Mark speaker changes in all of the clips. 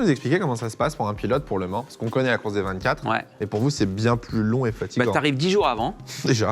Speaker 1: nous expliquer comment ça se passe pour un pilote pour Le Mans? Parce qu'on connaît la course des 24,
Speaker 2: Ouais.
Speaker 1: mais pour vous, c'est bien plus long et fatigant.
Speaker 2: T'arrives 10 jours avant.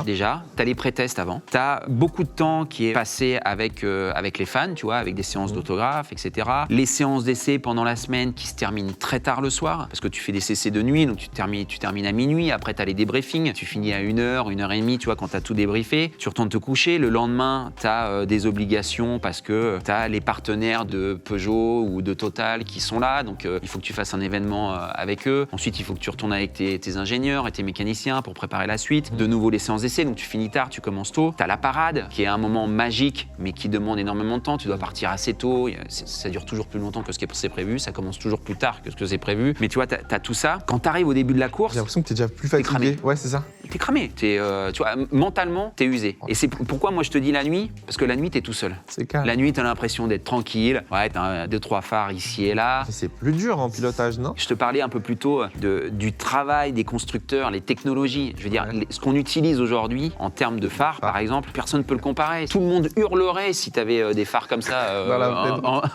Speaker 1: Déjà.
Speaker 2: T'as les pré-tests avant. T'as beaucoup de temps qui est passé avec les fans, tu vois, avec des séances d'autographes, etc. Les séances d'essai pendant la semaine qui se terminent très tard le soir, parce que tu fais des CC de nuit, donc tu termines à minuit. Après, t'as les débriefings. Tu finis à 1h, 1h30, tu vois, quand t'as tout débriefé. Tu retournes te coucher. Le lendemain, t'as des obligations parce que t'as les partenaires de Peugeot ou de Total qui sont là. Donc, il faut que tu fasses un événement avec eux. Ensuite, il faut que tu retournes avec tes ingénieurs et tes mécaniciens pour préparer la suite. De nouveau, les séances d'essai. Donc, tu finis tard, tu commences tôt. T'as la parade, qui est un moment magique, mais qui demande énormément de temps. Tu dois partir assez tôt. Ça dure toujours plus longtemps que ce qui est prévu. Ça commence toujours plus tard que ce que c'est prévu. Mais tu vois, t'as tout ça. Quand t'arrives au début de la course,
Speaker 1: J'ai l'impression que t'es déjà plus fatigué.
Speaker 2: cramé.
Speaker 1: Ouais, c'est ça.
Speaker 2: t'es cramé. Tu vois, mentalement, t'es usé. Et c'est pourquoi moi je te dis la nuit, parce que la nuit, t'es tout seul.
Speaker 1: C'est calme.
Speaker 2: La nuit, t'as l'impression d'être tranquille. Ouais, t'as 2-3 phares ici et là.
Speaker 1: Mais c'est plus dur en pilotage, non?
Speaker 2: Je te parlais un peu plus tôt du travail des constructeurs, les technologies. Je veux dire, ce qu'on utilise aujourd'hui en termes de phares, par exemple, personne ne peut le comparer. Tout le monde hurlerait si tu avais des phares comme ça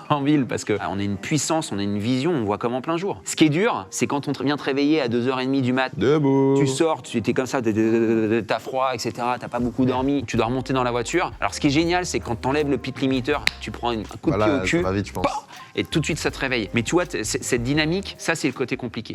Speaker 2: en ville, parce qu'on a une puissance, on a une vision, on voit comme en plein jour. Ce qui est dur, c'est quand on vient te réveiller à 2h30 du mat.
Speaker 1: Debout.
Speaker 2: Tu sors, tu étais comme ça, t'as froid, etc. T'as pas beaucoup dormi. Tu dois remonter dans la voiture. Alors, ce qui est génial, c'est quand t'enlèves le pit limiter, tu prends un coup de pied au cul.
Speaker 1: Ça va vite, je pense.
Speaker 2: Et tout de suite, ça te réveille. Mais tu vois, cette dynamique, ça, c'est le côté compliqué.